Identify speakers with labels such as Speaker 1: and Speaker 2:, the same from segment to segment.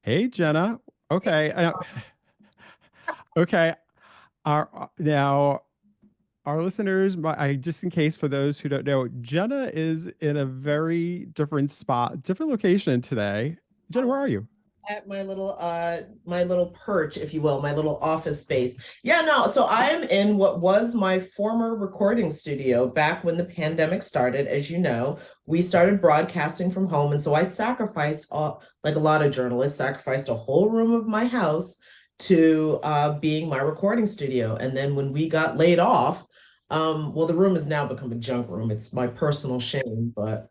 Speaker 1: Hey, Jenna. Okay. Okay. Now our listeners, just in case for those who don't know, Jenna is in a very different spot, different location today. Jenna,
Speaker 2: I'm
Speaker 1: where are you?
Speaker 2: at my little perch, if you will, my little office space. Yeah, no, so I am in what was my former recording studio back when the pandemic started. As you know, we started broadcasting from home, and so I sacrificed like a lot of journalists, sacrificed a whole room of my house to being my recording studio. And then when we got laid off, well, the room has now become a junk room. It's my personal shame, but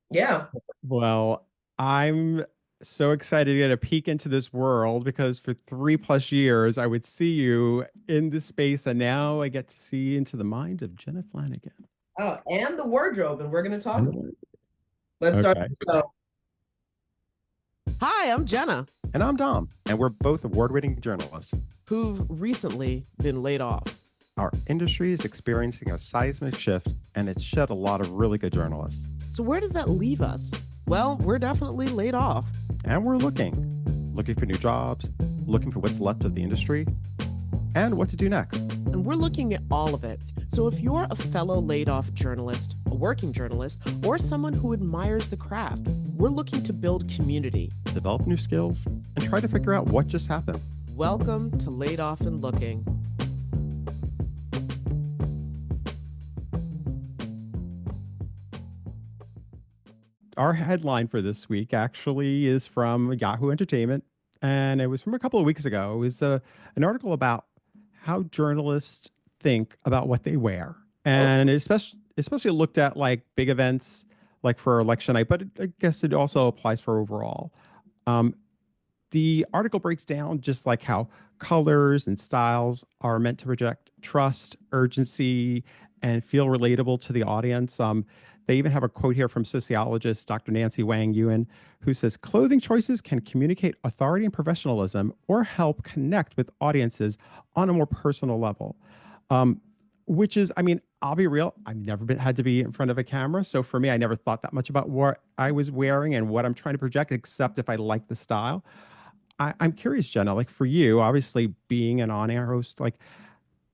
Speaker 2: yeah.
Speaker 1: Well, I'm so excited to get a peek into this world because for 3+ years I would see you in this space, and now I get to see into the mind of Jenna Flanagan.
Speaker 2: Oh, and the wardrobe, and we're going to talk about
Speaker 1: And-
Speaker 2: Let's start
Speaker 1: Okay.
Speaker 2: the show. Hi, I'm Jenna,
Speaker 3: And I'm Dom, and we're both award-winning journalists.
Speaker 2: who've recently been laid off.
Speaker 3: Our industry is experiencing a seismic shift, and it's shed a lot of really good journalists.
Speaker 2: So, where does that leave us? Well, we're definitely laid off.
Speaker 3: And we're looking for new jobs, looking for what's left of the industry, and what to do next.
Speaker 4: And we're looking at all of it. So if you're a fellow laid off journalist, a working journalist, or someone who admires the craft, we're looking to build community.
Speaker 3: Develop new skills, and try to figure out what just happened.
Speaker 4: Welcome to Laid Off and Looking.
Speaker 1: Our headline for this week actually is from Yahoo Entertainment, and it was from a couple of weeks ago. It was an article about how journalists think about what they wear, and it especially looked at like big events, like for election night, but I guess it also applies for overall. Um, the article breaks down just like how colors and styles are meant to project trust, urgency, and feel relatable to the audience. They even have a quote here from sociologist Dr. Nancy Wang Yuan, who says clothing choices can communicate authority and professionalism or help connect with audiences on a more personal level. Um, which is, I mean, I'll be real, I've never had to be in front of a camera. So for me, I never thought that much about what I was wearing and what I'm trying to project, except if I like the style. I'm curious, Jenna, like for you, obviously being an on-air host, like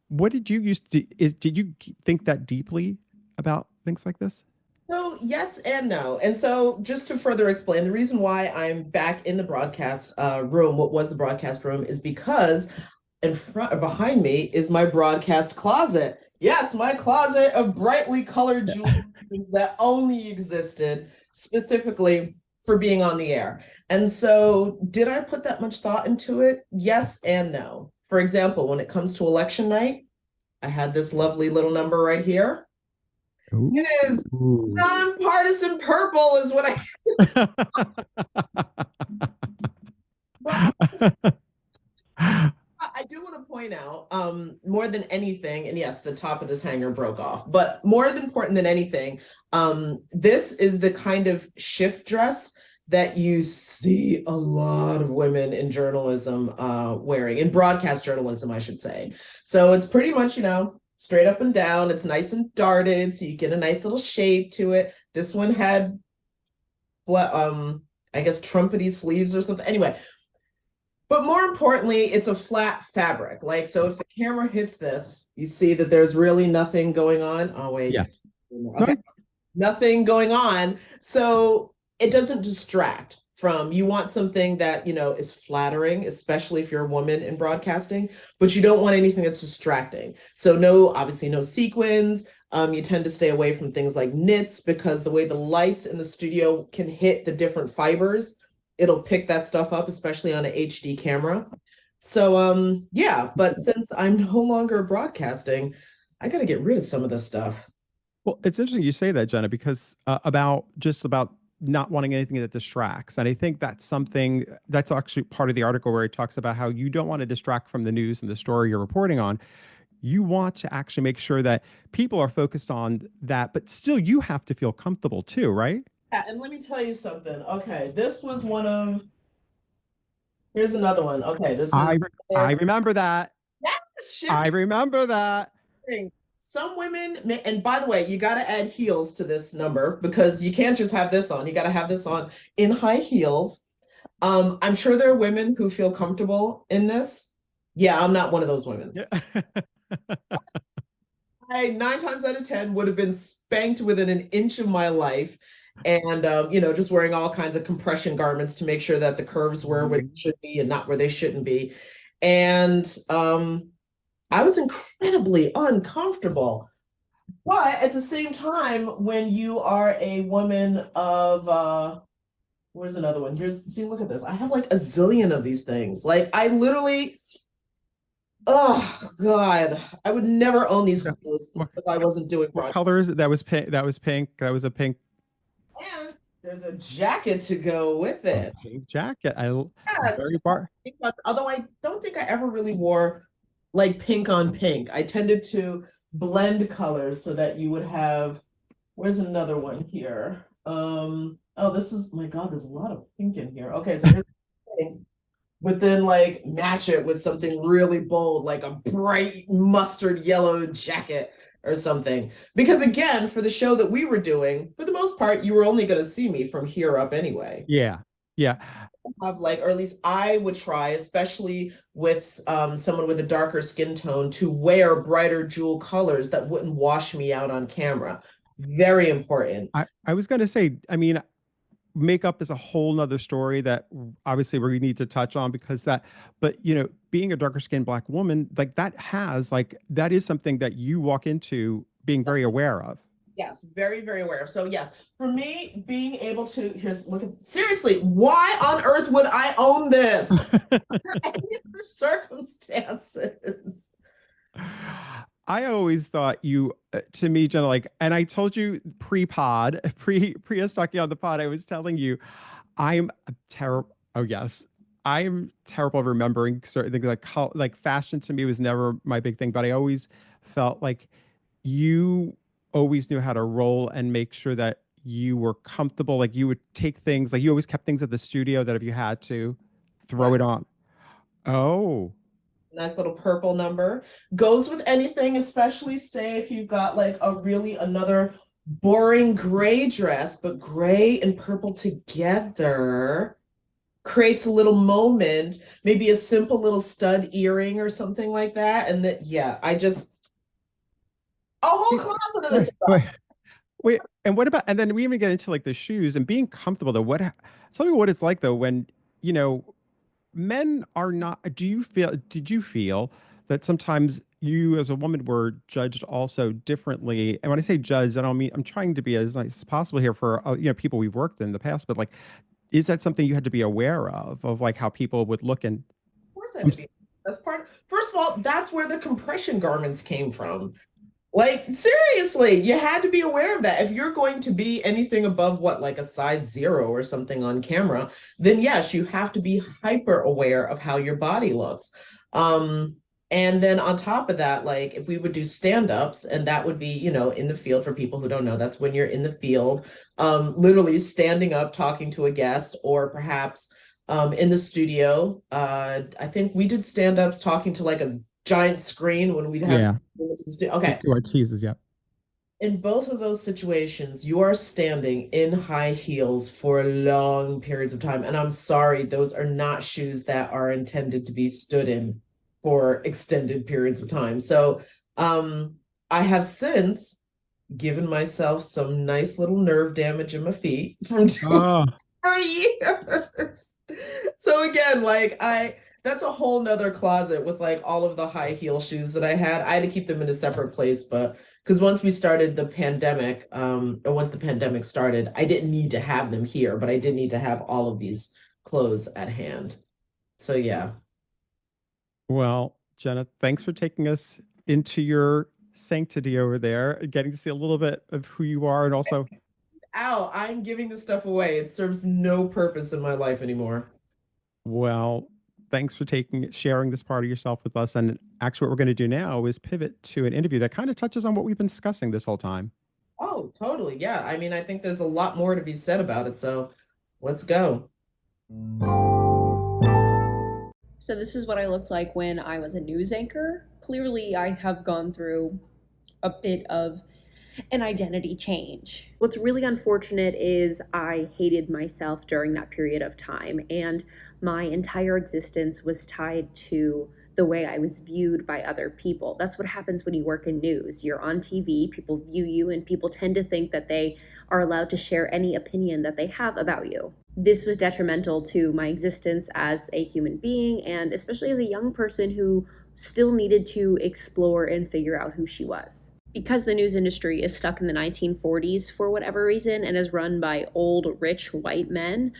Speaker 1: what did you use to, did you think that deeply about things like this?
Speaker 2: So, yes and no. And so, just to further explain, the reason why I'm back in the broadcast room, what was the broadcast room, is because in front or behind me is my broadcast closet. Yes, my closet of brightly colored jewelry that only existed specifically for being on the air. And so, did I put that much thought into it? Yes and no. For example, when it comes to election night, I had this lovely little number right here. It is
Speaker 1: Ooh.
Speaker 2: nonpartisan purple, is what but I do want to point out, more than anything, and yes, the top of this hanger broke off, but more important than anything, this is the kind of shift dress that you see a lot of women in journalism wearing, in broadcast journalism, I should say. So it's pretty much, straight up and down. It's nice and darted, so you get a nice little shape to it. This one had, I guess, trumpety sleeves or something. Anyway, but more importantly, it's a flat fabric. Like, so if the camera hits this, you see that there's really nothing going on. Oh, wait.
Speaker 1: Yes.
Speaker 2: Okay. Nothing going on. So it doesn't distract from, you want something that, is flattering, especially if you're a woman in broadcasting, but you don't want anything that's distracting. So no, obviously no sequins. You tend to stay away from things like knits because the way the lights in the studio can hit the different fibers, it'll pick that stuff up, especially on an HD camera. So yeah, but since I'm no longer broadcasting, I got to get rid of some of this stuff.
Speaker 1: Well, it's interesting you say that, Jenna, because about not wanting anything that distracts. And I think that's something that's actually part of the article where it talks about how you don't want to distract from the news and the story you're reporting on. You want to actually make sure that people are focused on that, but still you have to feel comfortable too, right?
Speaker 2: Yeah, and let me tell you something. Okay, this was one of, here's another one. Okay, this is
Speaker 1: I remember that.
Speaker 2: shift.
Speaker 1: I remember that.
Speaker 2: Some women, and by the way, you got to add heels to this number because you can't just have this on. You got to have this on in high heels. I'm sure there are women who feel comfortable in this. Yeah, I'm not one of those women.
Speaker 1: Yeah.
Speaker 2: I 9 times out of 10 would have been spanked within an inch of my life. And just wearing all kinds of compression garments to make sure that the curves were where they should be and not where they shouldn't be. And I was incredibly uncomfortable. But at the same time, when you are a woman of where's another one? See, look at this. I have like a zillion of these things. Like I literally, oh God, I would never own these clothes if I wasn't doing
Speaker 1: What
Speaker 2: broad.
Speaker 1: color is it? That was pink. That was pink. That was a pink,
Speaker 2: And there's a jacket to go with it.
Speaker 1: pink jacket.
Speaker 2: Yes.
Speaker 1: Very bar.
Speaker 2: Although I don't think I ever really wore like pink on pink. I tended to blend colors so that you would have, where's another one here? Oh, this is, my God, there's a lot of pink in here. Okay, so here's the thing. But then like match it with something really bold, like a bright mustard yellow jacket or something. Because again, for the show that we were doing, for the most part, you were only going to see me from here up anyway.
Speaker 1: Yeah. Yeah.
Speaker 2: Have like, or at least I would try, especially with someone with a darker skin tone, to wear brighter jewel colors that wouldn't wash me out on camera. Very important.
Speaker 1: I was going to say, I mean, makeup is a whole nother story that obviously we need to touch on because but being a darker skinned Black woman, like that is something that you walk into being very aware of.
Speaker 2: Yes, very, very aware of. So yes, for me, being able to look at, seriously, why on earth would I own this under any other circumstances?
Speaker 1: I always thought to me, Jenna, like, and I told you pre-pod, pre us talking on the pod, I was telling you, I'm terrible. Oh yes, I'm terrible at remembering certain things. Like fashion to me was never my big thing, but I always felt like you always knew how to roll and make sure that you were comfortable. Like you would take things, like you always kept things at the studio that if you had to throw
Speaker 2: Yeah,
Speaker 1: it on. Oh,
Speaker 2: nice little purple number. Goes with anything, especially say if you've got like another boring gray dress, but gray and purple together creates a little moment, maybe a simple little stud earring or something like that. And that, yeah, I just, a whole closet of this
Speaker 1: wait,
Speaker 2: stuff.
Speaker 1: wait, wait. And what about, and then we even get into like the shoes and being comfortable though. Tell me what it's like though when, you know, men are not, did you feel that sometimes you as a woman were judged also differently? And when I say judged, I don't mean, I'm trying to be as nice as possible here for, people we've worked in the past, but like, is that something you had to be aware of like how people would look and,
Speaker 2: Of course I had to be. That's part. First of all, that's where the compression garments came from. Like, seriously, you had to be aware of that. If you're going to be anything above what, like a size 0 or something on camera, then yes, you have to be hyper aware of how your body looks. And then on top of that, like if we would do stand-ups, and that would be, in the field for people who don't know, that's when you're in the field, literally standing up, talking to a guest, or perhaps in the studio. I think we did stand-ups talking to like a giant screen when we'd have
Speaker 1: yeah,
Speaker 2: okay.
Speaker 1: or teases, yeah.
Speaker 2: In both of those situations, you are standing in high heels for long periods of time. And I'm sorry, those are not shoes that are intended to be stood in for extended periods of time. So I have since given myself some nice little nerve damage in my feet from doing for years. So again, like that's a whole nother closet with like all of the high heel shoes that I had. I had to keep them in a separate place, but because once we started the pandemic, or once the pandemic started, I didn't need to have them here, but I did need to have all of these clothes at hand. So yeah.
Speaker 1: Well, Jenna, thanks for taking us into your sanctity over there, getting to see a little bit of who you are and also
Speaker 2: Ow, I'm giving this stuff away. It serves no purpose in my life anymore.
Speaker 1: well, thanks for sharing this part of yourself with us. And actually, what we're going to do now is pivot to an interview that kind of touches on what we've been discussing this whole time.
Speaker 2: Oh, totally. Yeah. I mean, I think there's a lot more to be said about it. So let's go.
Speaker 5: So this is what I looked like when I was a news anchor. Clearly, I have gone through a bit of an identity change. What's really unfortunate is I hated myself during that period of time, and my entire existence was tied to the way I was viewed by other people. That's what happens when you work in news. You're on TV, people view you, and people tend to think that they are allowed to share any opinion that they have about you. This was detrimental to my existence as a human being, and especially as a young person who still needed to explore and figure out who she was. Because the news industry is stuck in the 1940s for whatever reason and is run by old, rich white men,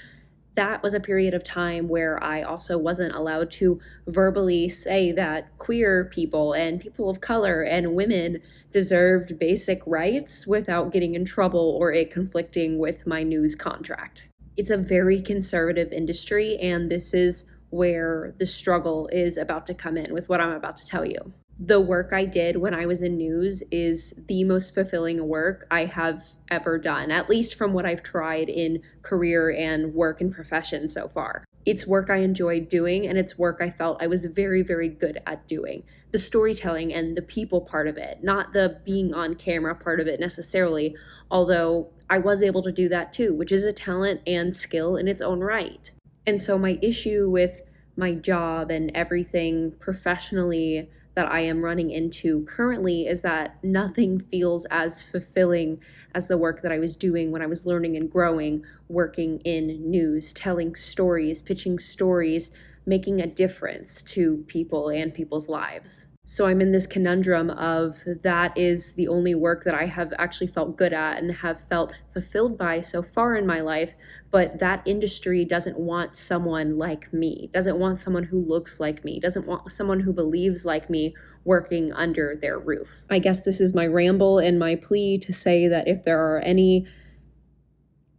Speaker 5: that was a period of time where I also wasn't allowed to verbally say that queer people and people of color and women deserved basic rights without getting in trouble or it conflicting with my news contract. It's a very conservative industry, and this is where the struggle is about to come in with what I'm about to tell you. The work I did when I was in news is the most fulfilling work I have ever done, at least from what I've tried in career and work and profession so far. It's work I enjoyed doing, and it's work I felt I was very, very good at doing. The storytelling and the people part of it, not the being on camera part of it necessarily, although I was able to do that too, which is a talent and skill in its own right. And so my issue with my job and everything professionally that I am running into currently is that nothing feels as fulfilling as the work that I was doing when I was learning and growing, working in news, telling stories, pitching stories, making a difference to people and people's lives. So I'm in this conundrum of that is the only work that I have actually felt good at and have felt fulfilled by so far in my life, but that industry doesn't want someone like me, doesn't want someone who looks like me, doesn't want someone who believes like me working under their roof. I guess this is my ramble and my plea to say that if there are any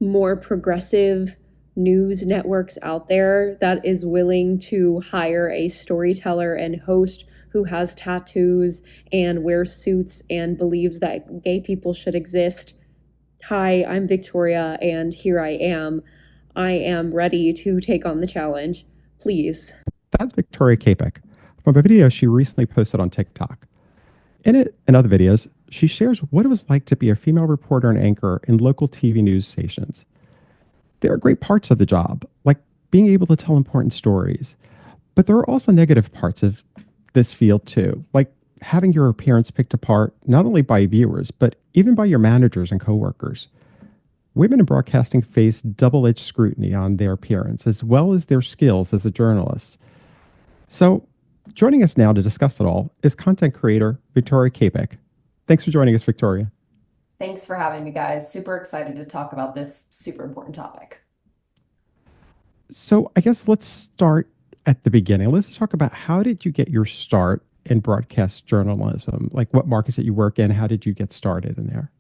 Speaker 5: more progressive news networks out there that is willing to hire a storyteller and host who has tattoos and wears suits and believes that gay people should exist. Hi, I'm Victoria, and here I am. I am ready to take on the challenge. Please.
Speaker 1: That's Viktoria Capek from a video she recently posted on TikTok. In it and other videos, she shares what it was like to be a female reporter and anchor in local TV news stations. There are great parts of the job, like being able to tell important stories, but there are also negative parts of this field too, like having your appearance picked apart not only by viewers, but even by your managers and coworkers. Women in broadcasting face double-edged scrutiny on their appearance as well as their skills as a journalist. So, joining us now to discuss it all is content creator Viktoria Capek. Thanks for joining us, Viktoria.
Speaker 6: Thanks for having me, guys. Super excited to talk about this super important topic.
Speaker 1: So, I guess let's start at the beginning. Let's talk about how did you get your start in broadcast journalism? Like what markets that you work in? How did you get started in there?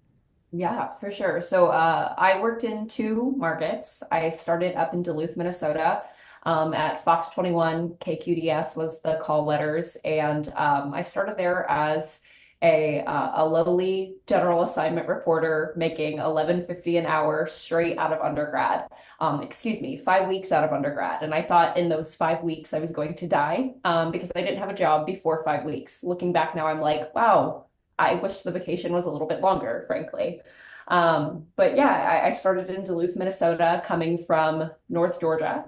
Speaker 6: Yeah, for sure. So I worked in two markets. I started up in Duluth, Minnesota, at Fox 21. KQDS was the call letters, and I started there as a lowly general assignment reporter making $11.50 an hour straight out of undergrad. 5 weeks out of undergrad. And I thought in those 5 weeks I was going to die because I didn't have a job before 5 weeks. Looking back now, I'm like, wow, I wish the vacation was a little bit longer, frankly. But yeah, I started in Duluth, Minnesota, coming from North Georgia.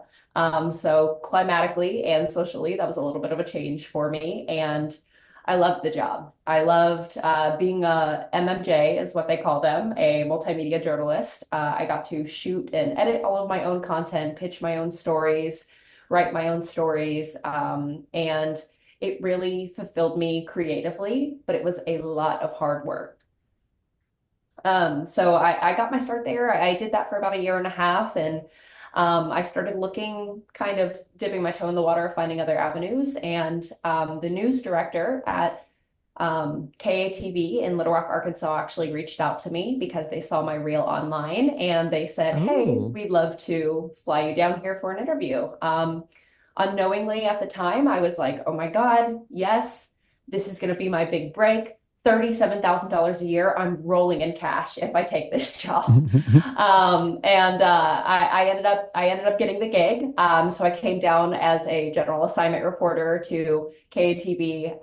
Speaker 6: So climatically and socially, that was a little bit of a change for me. And I loved the job. I loved being a MMJ, is what they call them, a multimedia journalist. I got to shoot and edit all of my own content, pitch my own stories, write my own stories, and it really fulfilled me creatively, but it was a lot of hard work. So I got my start there. I did that for about a year and a half, and I started looking, kind of dipping my toe in the water, finding other avenues. And the news director at KATV in Little Rock, Arkansas, actually reached out to me because they saw my reel online, and they said, "Hey, we'd love to fly you down here for an interview." Unknowingly at the time, I was like, "Oh my God, yes, this is going to be my big break. $37,000 a year. I'm rolling in cash if I take this job." I ended up getting the gig. So I came down as a general assignment reporter to KATV.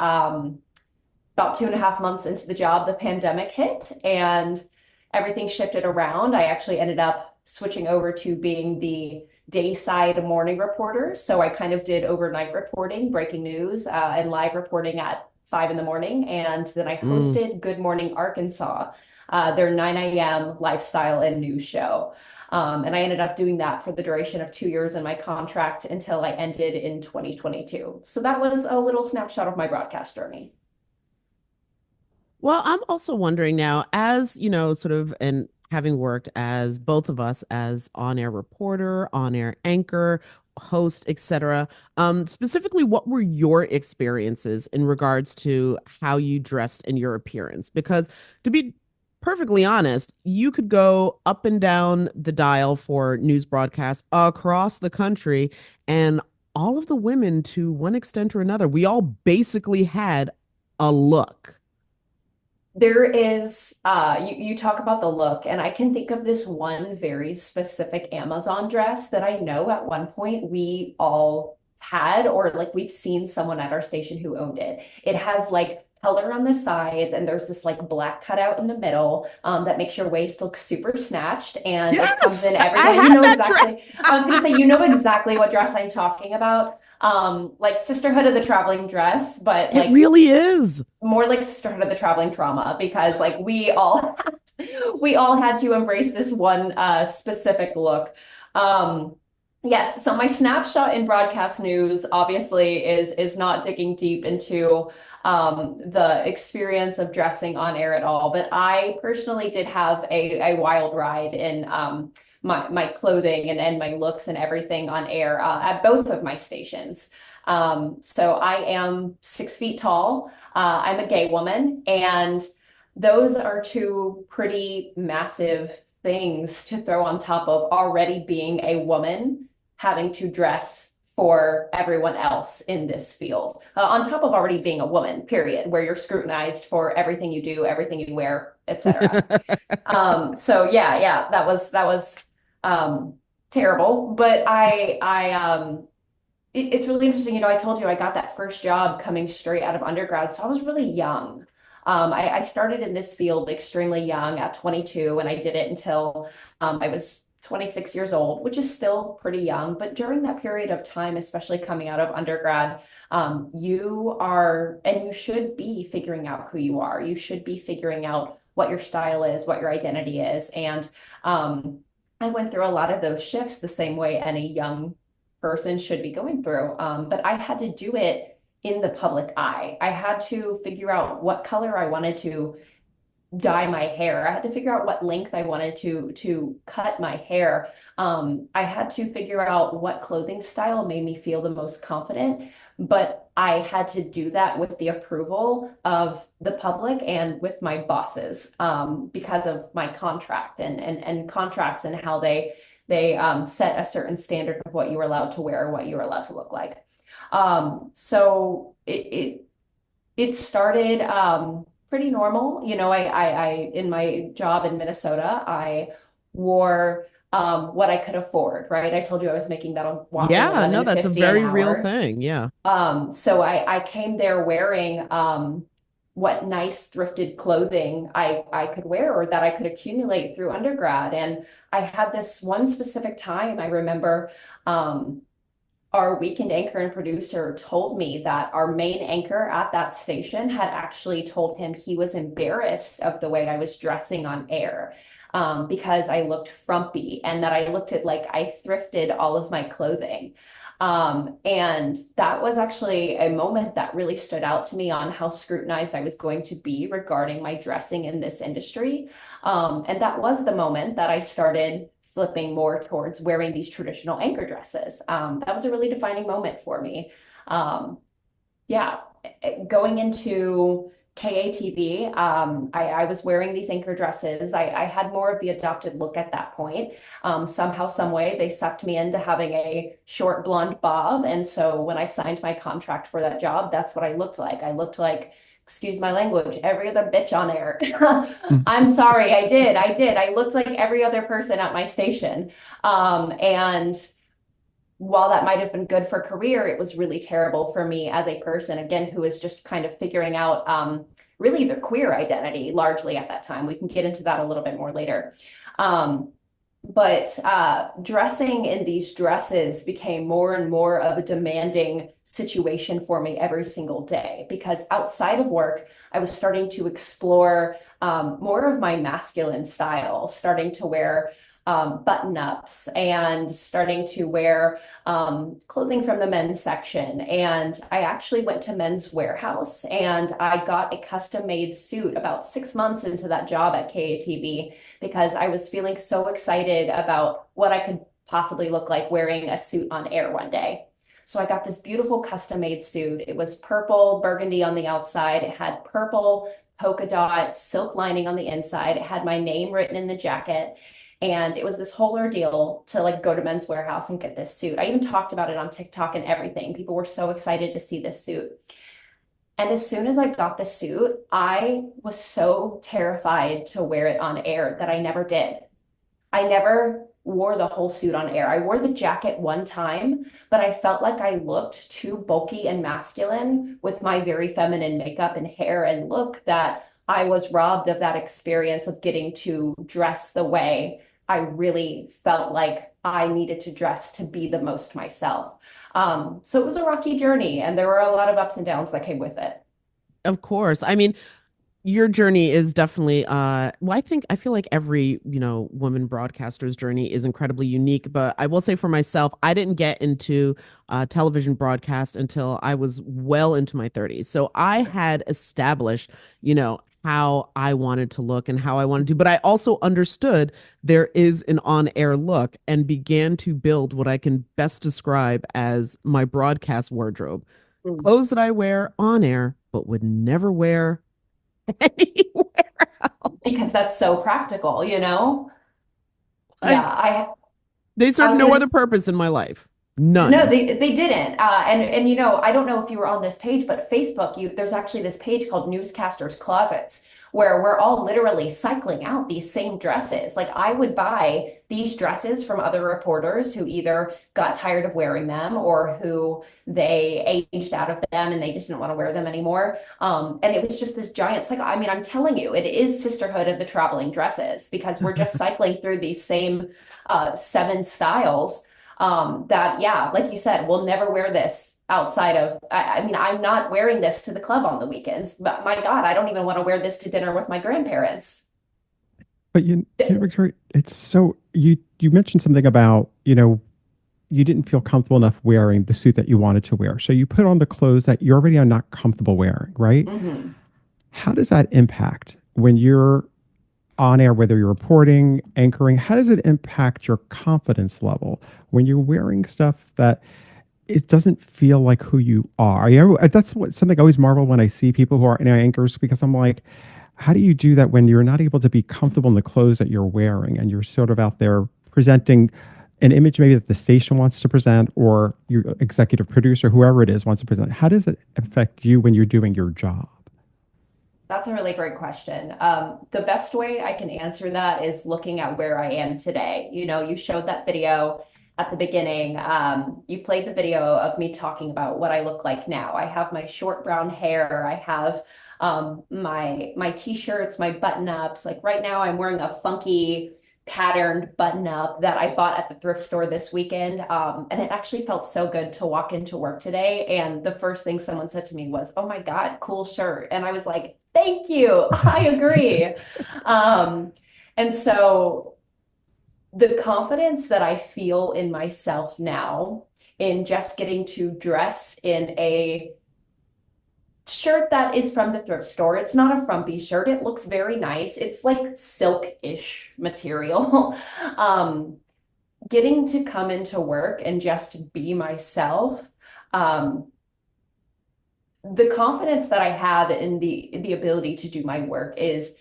Speaker 6: about 2.5 months into the job, the pandemic hit and everything shifted around. I actually ended up switching over to being the dayside morning reporter. So I kind of did overnight reporting, breaking news, and live reporting at 5 in the morning. And then I
Speaker 4: Mm.
Speaker 6: hosted Good Morning Arkansas, their 9 a.m. lifestyle and news show. And I ended up doing that for the duration of 2 years in my contract until I ended in 2022. So that was a little snapshot of my broadcast journey.
Speaker 4: Well, I'm also wondering now, as you know, sort of, and having worked as both of us as on-air reporter, on-air anchor, host, etc. Specifically, what were your experiences in regards to how you dressed and your appearance? Because to be perfectly honest, you could go up and down the dial for news broadcasts across the country, and all of the women, to one extent or another, we all basically had a look.
Speaker 6: There is, you talk about the look, and I can think of this one very specific Amazon dress that I know at one point we all had, or like we've seen someone at our station who owned it. It has like color on the sides, and there's this like black cutout in the middle, that makes your waist look super snatched, and it comes
Speaker 4: Yes,
Speaker 6: in every
Speaker 4: I
Speaker 6: color. You
Speaker 4: had
Speaker 6: know
Speaker 4: that dress.
Speaker 6: exactly, I was gonna say, you know exactly what dress I'm talking about. Like Sisterhood of the Traveling Dress, but
Speaker 4: It
Speaker 6: like
Speaker 4: really is.
Speaker 6: more like Sisterhood of the Traveling Trauma, because like we all had to embrace this one specific look. Um, yes, so my snapshot in broadcast news obviously is not digging deep into the experience of dressing on air at all, but I personally did have a wild ride in my clothing and my looks and everything on air at both of my stations. So I am 6 feet tall. I'm a gay woman, and those are two pretty massive things to throw on top of already being a woman, having to dress for everyone else in this field, on top of already being a woman, period, where you're scrutinized for everything you do, everything you wear, etc. So yeah, that was um, terrible. But it's really interesting. You know, I told you I got that first job coming straight out of undergrad, so I was really young. I started in this field extremely young at 22, and I did it until I was 26 years old, which is still pretty young. But during that period of time, especially coming out of undergrad, you are, and you should be figuring out who you are. You should be figuring out what your style is, what your identity is. And I went through a lot of those shifts the same way any young person should be going through. But I had to do it in the public eye. I had to figure out what color I wanted to dye my hair. I had to figure out what length I wanted to cut my hair. I had to figure out what clothing style made me feel the most confident, but I had to do that with the approval of the public and with my bosses, because of my contract and contracts and how they set a certain standard of what you were allowed to wear or what you were allowed to look like. So it started pretty normal. You know, I in my job in Minnesota, I wore what I could afford, right? I told you I was making that a whopping
Speaker 4: Yeah, no,
Speaker 6: eleven
Speaker 4: that's a
Speaker 6: fifty an
Speaker 4: very real
Speaker 6: hour.
Speaker 4: thing. Yeah.
Speaker 6: So I came there wearing what nice thrifted clothing I could wear or that I could accumulate through undergrad. And I had this one specific time I remember, our weekend anchor and producer told me that our main anchor at that station had actually told him he was embarrassed of the way I was dressing on air, because I looked frumpy and that I looked at like I thrifted all of my clothing. And that was actually a moment that really stood out to me on how scrutinized I was going to be regarding my dressing in this industry. And that was the moment that I started flipping more towards wearing these traditional anchor dresses. That was a really defining moment for me. Um, yeah, going into KATV, I was wearing these anchor dresses. I had more of the adopted look at that point. Somehow, some way, they sucked me into having a short blonde bob. And so when I signed my contract for that job, that's what I looked like. I looked like, excuse my language, every other bitch on air. I'm sorry, I did. I looked like every other person at my station. And while that might have been good for career, it was really terrible for me as a person, again, who is just kind of figuring out really their queer identity largely at that time. We can get into that a little bit more later. But dressing in these dresses became more and more of a demanding situation for me every single day, because outside of work, I was starting to explore more of my masculine style, starting to wear button-ups and starting to wear clothing from the men's section. And I actually went to Men's Warehouse and I got a custom-made suit about 6 months into that job at KATV, because I was feeling so excited about what I could possibly look like wearing a suit on air one day. So I got this beautiful custom-made suit. It was purple burgundy on the outside. It had purple polka dot silk lining on the inside. It had my name written in the jacket. And it was this whole ordeal to like go to Men's Warehouse and get this suit. I even talked about it on TikTok and everything. People were so excited to see this suit. And as soon as I got the suit, I was so terrified to wear it on air that I never did. I never wore the whole suit on air. I wore the jacket one time, but I felt like I looked too bulky and masculine with my very feminine makeup and hair and look, that I was robbed of that experience of getting to dress the way I really felt like I needed to dress to be the most myself. So it was a rocky journey, and there were a lot of ups and downs that came with it.
Speaker 4: Of course. I mean, your journey is definitely well, I feel like every, woman broadcaster's journey is incredibly unique, but I will say for myself, I didn't get into television broadcast until I was well into my 30s. So I had established, how I wanted to look and how I wanted to, but I also understood there is an on-air look and began to build what I can best describe as my broadcast wardrobe.
Speaker 6: Mm.
Speaker 4: Clothes that I wear on air, but would never wear anywhere else.
Speaker 6: Because that's so practical,
Speaker 4: Like,
Speaker 6: Yeah,
Speaker 4: they
Speaker 6: I
Speaker 4: serve
Speaker 6: was
Speaker 4: no
Speaker 6: gonna
Speaker 4: other purpose in my life. None.
Speaker 6: No, they didn't. And I don't know if you were on this page, but Facebook, there's actually this page called Newscasters Closets, where we're all literally cycling out these same dresses. Like I would buy these dresses from other reporters who either got tired of wearing them or who they aged out of them and they just didn't want to wear them anymore. And it was just this giant cycle. I mean, I'm telling you, it is sisterhood of the traveling dresses, because we're just cycling through these same 7 styles. That, yeah, like you said, we'll never wear this outside of, I mean, I'm not wearing this to the club on the weekends, but my God, I don't even want to wear this to dinner with my grandparents.
Speaker 1: But Victoria, it's so you mentioned something about, you didn't feel comfortable enough wearing the suit that you wanted to wear. So you put on the clothes that you already are not comfortable wearing, right?
Speaker 6: Mm-hmm.
Speaker 1: How does that impact when you're on air, whether you're reporting, anchoring? How does it impact your confidence level when you're wearing stuff that it doesn't feel like who you are? That's something I always marvel when I see people who are anchors, because I'm like, how do you do that when you're not able to be comfortable in the clothes that you're wearing and you're sort of out there presenting an image maybe that the station wants to present or your executive producer, whoever it is, wants to present? How does it affect you when you're doing your job?
Speaker 6: That's a really great question. The best way I can answer that is looking at where I am today. You showed that video at the beginning. You played the video of me talking about what I look like now. I have my short brown hair. I have my t-shirts, my button-ups. Like right now, I'm wearing a funky patterned button-up that I bought at the thrift store this weekend. And it actually felt so good to walk into work today. And the first thing someone said to me was, "Oh my God, cool shirt." And I was like, "Thank you. I agree." And so the confidence that I feel in myself now in just getting to dress in a shirt that is from the thrift store. It's not a frumpy shirt. It looks very nice. It's like silk-ish material. Getting to come into work and just be myself. The confidence that I have in the ability to do my work is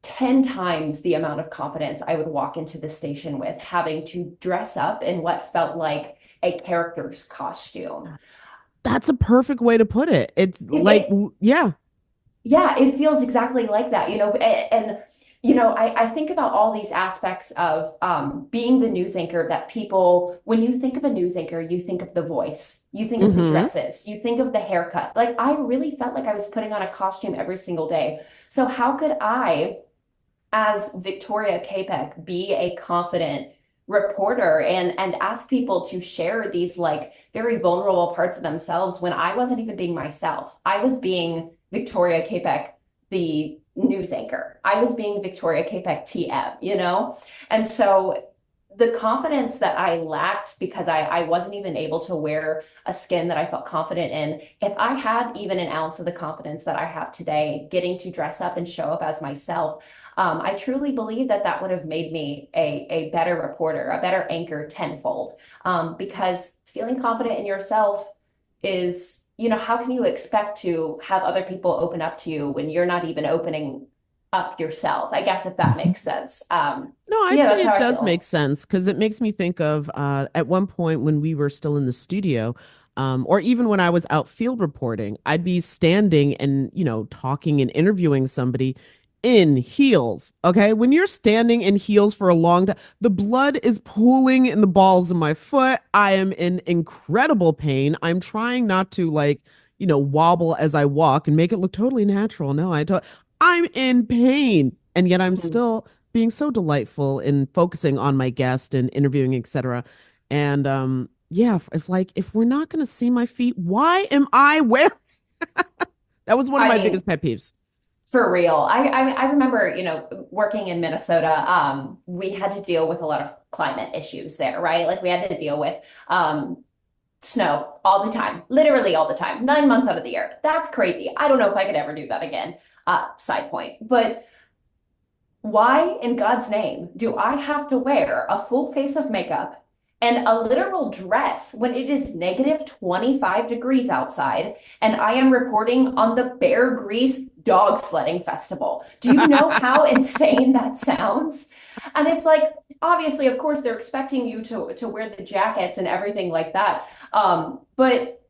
Speaker 6: 10 times the amount of confidence I would walk into the station with, having to dress up in what felt like a character's costume.
Speaker 4: That's a perfect way to put it. It's like, yeah.
Speaker 6: Yeah, it feels exactly like that, and I think about all these aspects of being the news anchor that people, when you think of a news anchor, you think of the voice, you think of the
Speaker 4: Mm-hmm.
Speaker 6: dresses, you think of the haircut. Like I really felt like I was putting on a costume every single day. So how could I, as Viktoria Capek, be a confident reporter and ask people to share these like very vulnerable parts of themselves when I wasn't even being myself? I was being Viktoria Capek, the news anchor. I was being Viktoria Capek TM, you know? And so the confidence that I lacked because I wasn't even able to wear a skin that I felt confident in, if I had even an ounce of the confidence that I have today, getting to dress up and show up as myself, I truly believe that that would have made me a better reporter, a better anchor tenfold. Because feeling confident in yourself is, how can you expect to have other people open up to you when you're not even opening up yourself? I guess if that makes sense.
Speaker 4: No,
Speaker 6: So
Speaker 4: I'd
Speaker 6: yeah,
Speaker 4: say
Speaker 6: that's how
Speaker 4: it
Speaker 6: I
Speaker 4: does make
Speaker 6: feel.
Speaker 4: sense because it makes me think of at one point when we were still in the studio, or even when I was out field reporting, I'd be standing and, talking and interviewing somebody in heels. Okay. When you're standing in heels for a long time, the blood is pooling in the balls of my foot. I am in incredible pain. I'm trying not to wobble as I walk and make it look totally natural. No, I'm in pain. And yet I'm
Speaker 6: Mhm.
Speaker 4: still being so delightful in focusing on my guest and interviewing, etc. And yeah, if we're not going to see my feet, why am I wearing? That was one of
Speaker 6: I
Speaker 4: my
Speaker 6: mean,
Speaker 4: biggest pet peeves.
Speaker 6: for real. I remember, working in Minnesota, we had to deal with a lot of climate issues there, right? Like we had to deal with snow all the time, literally all the time, 9 months out of the year. That's crazy. I don't know if I could ever do that again. Side point. But why in God's name do I have to wear a full face of makeup and a literal dress when it is negative 25 degrees outside and I am reporting on the Bear Grease dog sledding festival? Do you know how insane that sounds? And it's like, obviously, of course, they're expecting you to wear the jackets and everything like that. But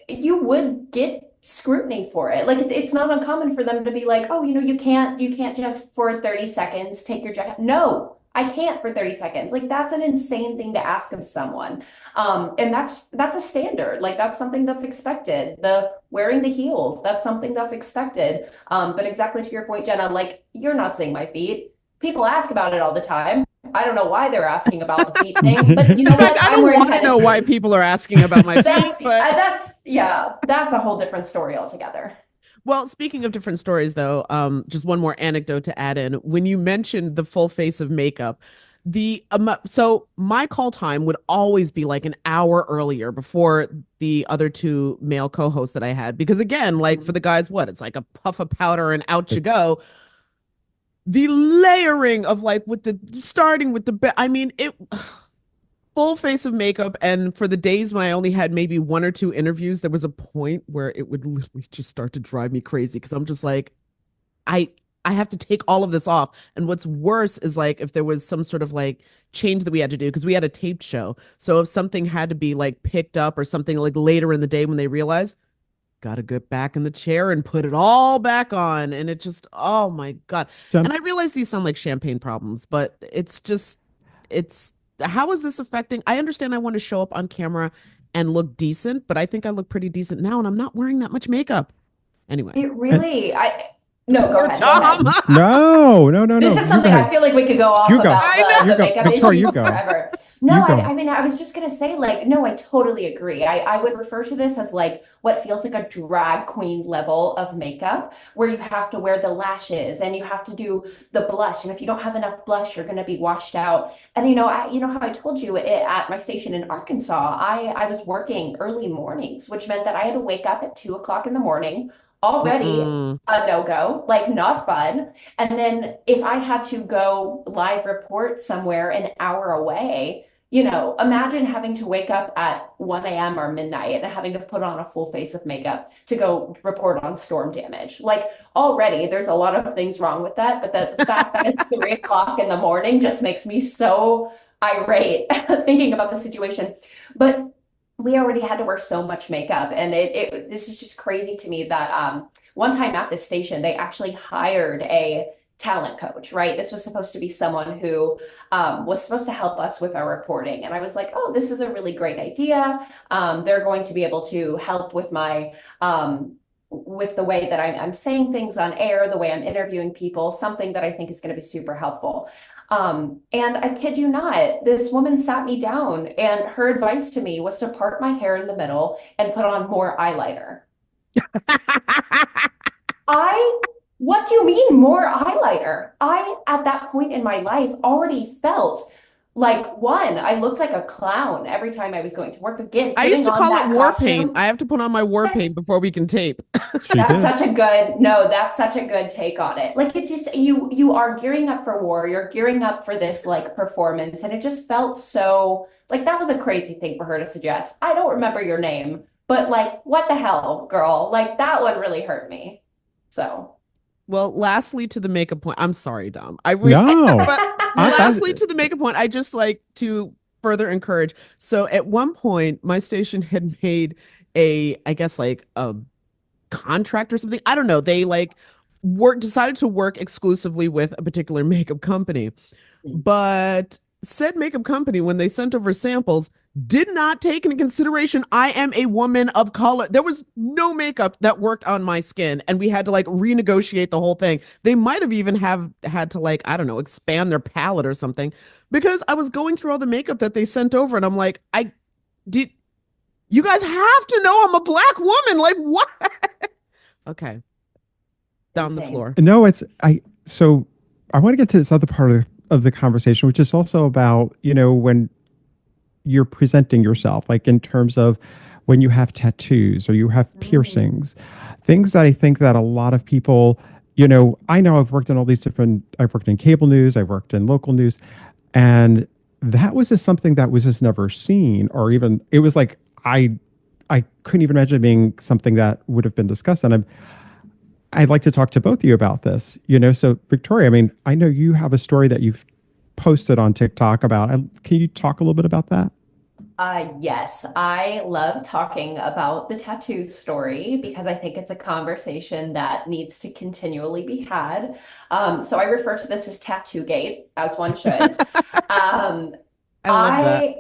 Speaker 6: you would get scrutiny for it. Like it's not uncommon for them to be like, "Oh, you can't just for 30 seconds take your jacket." No, I can't for 30 seconds. Like that's an insane thing to ask of someone. And that's a standard. Like that's something that's expected. The wearing the heels, that's something that's expected. But exactly to your point, Jenna, like you're not seeing my feet. People ask about it all the time. I don't know why they're asking about the feet thing, but you
Speaker 4: In
Speaker 6: know
Speaker 4: fact,
Speaker 6: what?
Speaker 4: I
Speaker 6: I'm
Speaker 4: don't
Speaker 6: wearing
Speaker 4: want to
Speaker 6: tennis
Speaker 4: know why
Speaker 6: shoes.
Speaker 4: people are asking about my feet, but
Speaker 6: That's a whole different story altogether.
Speaker 4: well, speaking of different stories, though, just one more anecdote to add in. When you mentioned the full face of makeup, so my call time would always be like an hour earlier before the other two male co-hosts that I had, because again, like for the guys, what it's like a puff of powder and out you go. The layering of like with the starting with I mean, it full face of makeup. And for the days when I only had maybe one or two interviews, there was a point where it would literally just start to drive me crazy because I'm just like, I I have to take all of this off. And what's worse is like if there was some sort of like change that we had to do because we had a taped show. So if something had to be like picked up or something like later in the day when they realized, gotta get back in the chair and put it all back on. And it just, oh my God.
Speaker 1: Jen,
Speaker 4: And I realize these sound like champagne problems, but it's, how is this affecting? I understand I want to show up on camera and look decent, but I think I look pretty decent now and I'm not wearing that much makeup. Anyway,
Speaker 6: It
Speaker 1: and
Speaker 6: really, no, go
Speaker 4: poor
Speaker 6: ahead, go
Speaker 4: Tom.
Speaker 6: ahead.
Speaker 1: no, no, no,
Speaker 6: This
Speaker 1: no.
Speaker 6: is
Speaker 1: You go
Speaker 6: something I
Speaker 1: ahead.
Speaker 6: feel like we could go off
Speaker 1: You go.
Speaker 6: about
Speaker 4: I know.
Speaker 1: You
Speaker 6: the
Speaker 1: go.
Speaker 6: makeup
Speaker 1: Victoria, you
Speaker 6: issues
Speaker 1: go.
Speaker 6: forever. No,
Speaker 1: You
Speaker 6: I
Speaker 1: go.
Speaker 6: mean, I was just gonna say, like, no, I totally agree. I would refer to this as like what feels like a drag queen level of makeup, where you have to wear the lashes and you have to do the blush, and if you don't have enough blush, you're gonna be washed out. And you know how I told you at my station in Arkansas, I was working early mornings, which meant that I had to wake up at 2 o'clock in the morning. Already
Speaker 4: Mm-mm.
Speaker 6: a no-go, like not fun. And then if I had to go live report somewhere an hour away, imagine having to wake up at 1 a.m. or midnight and having to put on a full face of makeup to go report on storm damage. Like already there's a lot of things wrong with that, but the fact that it's 3 o'clock in the morning just makes me so irate thinking about the situation. But we already had to wear so much makeup, and this is just crazy to me that one time at this station they actually hired a talent coach, right? This was supposed to be someone who was supposed to help us with our reporting. And I was like, oh, this is a really great idea. They're going to be able to help with my with the way that I'm saying things on air, the way I'm interviewing people, something that I think is going to be super helpful. And I kid you not, this woman sat me down and her advice to me was to part my hair in the middle and put on more eyeliner. What do you mean more eyeliner? At that point in my life, already felt like one, I looked like a clown every time I was going to work. Again,
Speaker 4: I used
Speaker 6: putting
Speaker 4: to
Speaker 6: on
Speaker 4: call it
Speaker 6: that
Speaker 4: war paint.
Speaker 6: costume.
Speaker 4: I have to put on my war
Speaker 6: That's
Speaker 4: paint before we can tape.
Speaker 3: She
Speaker 6: that's
Speaker 3: did.
Speaker 6: such a good, no, that's such a good take on it. Like it just, you are gearing up for war, you're gearing up for this like performance, and it just felt so like that was a crazy thing for her to suggest. I don't remember your name, but like, what the hell, girl? Like that one really hurt me. So.
Speaker 4: Well, lastly to the makeup point. I'm sorry, Dom.
Speaker 3: No.
Speaker 4: But
Speaker 3: I,
Speaker 4: lastly to the makeup point, I just like to further encourage. So at one point, my station had made I guess like a contract or something. I don't know. They like decided to work exclusively with a particular makeup company. But said makeup company, when they sent over samples, did not take into consideration I am a woman of color. There was no makeup that worked on my skin, and we had to like renegotiate the whole thing. They might have even had to like, I don't know, expand their palette or something, because I was going through all the makeup that they sent over, and I'm like, I did. You guys have to know I'm a black woman. Like what? Okay, down the
Speaker 6: Insane.
Speaker 4: floor.
Speaker 3: no, so I want to get to this other part of the conversation, which is also about, when you're presenting yourself, like in terms of when you have tattoos or you have piercings, things that I think that a lot of people, I know I've worked in I've worked in cable news, I've worked in local news, and that was just something that was just never seen, or even it was like, I couldn't even imagine it being something that would have been discussed. And I'd like to talk to both of you about this. So Victoria, I mean, I know you have a story that you've posted on TikTok about. Can you talk a little bit about that?
Speaker 6: Yes, I love talking about the tattoo story because I think it's a conversation that needs to continually be had. So I refer to this as Tattoo Gate, as one should. Um,
Speaker 4: I love that.
Speaker 6: I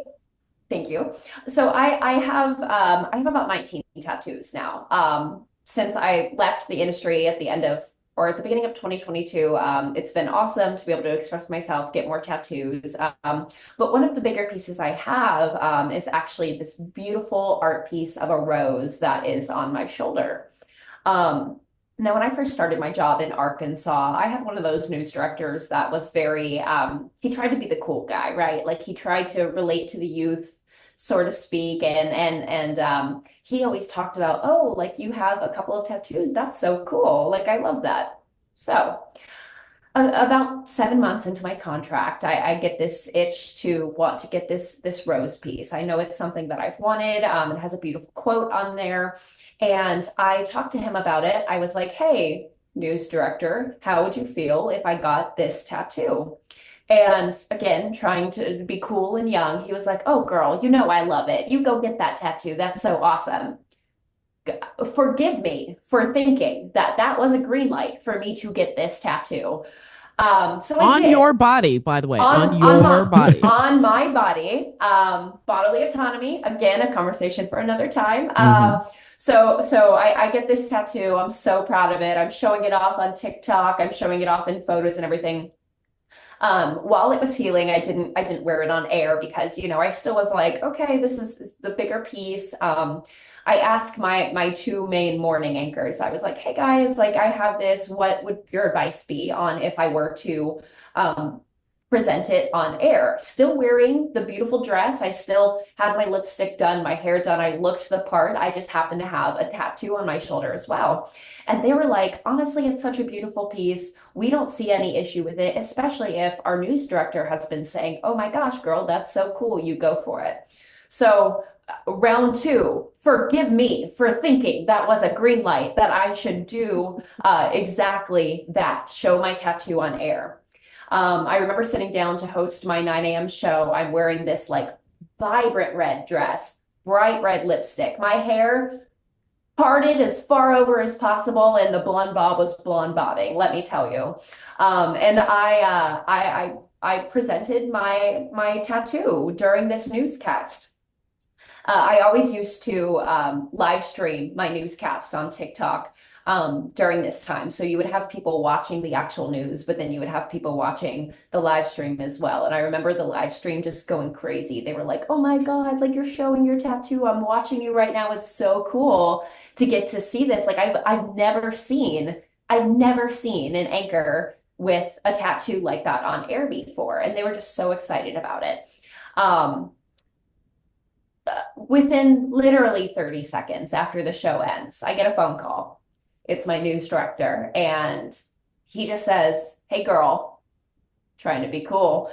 Speaker 6: Thank you. So I have about 19 tattoos now. Since I left the industry at the end of or at the beginning of 2022, it's been awesome to be able to express myself, get more tattoos. But one of the bigger pieces I have is actually this beautiful art piece of a rose that is on my shoulder. Um, Now, when I first started my job in Arkansas, I had one of those news directors that was very, he tried to be the cool guy, right? Like he tried to relate to the youth, so to speak. And he always talked about, oh, like you have a couple of tattoos. That's so cool. Like I love that. So about 7 months into my contract, I get this itch to want to get this rose piece. I know it's something that I've wanted. It has a beautiful quote on there, and I talked to him about it. I was like, "Hey, news director, how would you feel if I got this tattoo?" And again, trying to be cool and young, he was like, "Oh, girl, you know I love it. You go get that tattoo. That's so awesome." Forgive me for thinking that that was a green light for me to get this tattoo. So I
Speaker 4: On
Speaker 6: did
Speaker 4: your body, by the way, on your
Speaker 6: my
Speaker 4: body.
Speaker 6: on my body. Bodily autonomy, again, a conversation for another time. So I get this tattoo. I'm so proud of it. I'm showing it off on TikTok. I'm showing it off in photos and everything. While it was healing, I didn't wear it on air because, I still was like, okay, this is the bigger piece. I asked my two main morning anchors. I was like, hey guys, like I have this. What would your advice be on if I were to present it on air? Still wearing the beautiful dress. I still had my lipstick done, my hair done. I looked the part. I just happened to have a tattoo on my shoulder as well. And they were like, honestly, it's such a beautiful piece. We don't see any issue with it, especially if our news director has been saying, oh my gosh, girl, that's so cool. You go for it. So round two, forgive me for thinking that was a green light that I should do exactly that, show my tattoo on air. I remember sitting down to host my 9 a.m. show. I'm wearing this like vibrant red dress, bright red lipstick. My hair, parted as far over as possible, and the blonde bob was blonde bobbing, let me tell you. And I presented my tattoo during this newscast. I always used to live stream my newscast on TikTok during this time. So you would have people watching the actual news, but then you would have people watching the live stream as well. And I remember the live stream just going crazy. They were like, "Oh my God, like you're showing your tattoo. I'm watching you right now. It's so cool to get to see this." Like I've never seen an anchor with a tattoo like that on air before. And they were just so excited about it. Within literally 30 seconds after the show ends, I get a phone call. It's my news director, and he just says, "Hey girl," trying to be cool.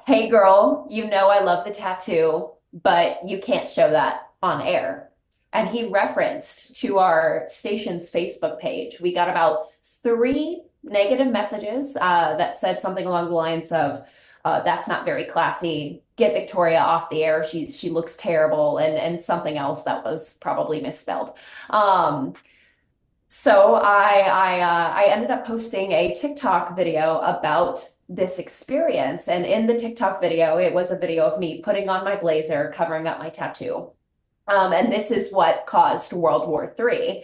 Speaker 6: "Hey girl, you know I love the tattoo, but you can't show that on air." And he referenced to our station's Facebook page. We got about 3 negative messages that said something along the lines of, "That's not very classy. Get Viktoria off the air. She looks terrible," and something else that was probably misspelled. So I ended up posting a TikTok video about this experience. And in the TikTok video, it was a video of me putting on my blazer, covering up my tattoo. And this is what caused World War III,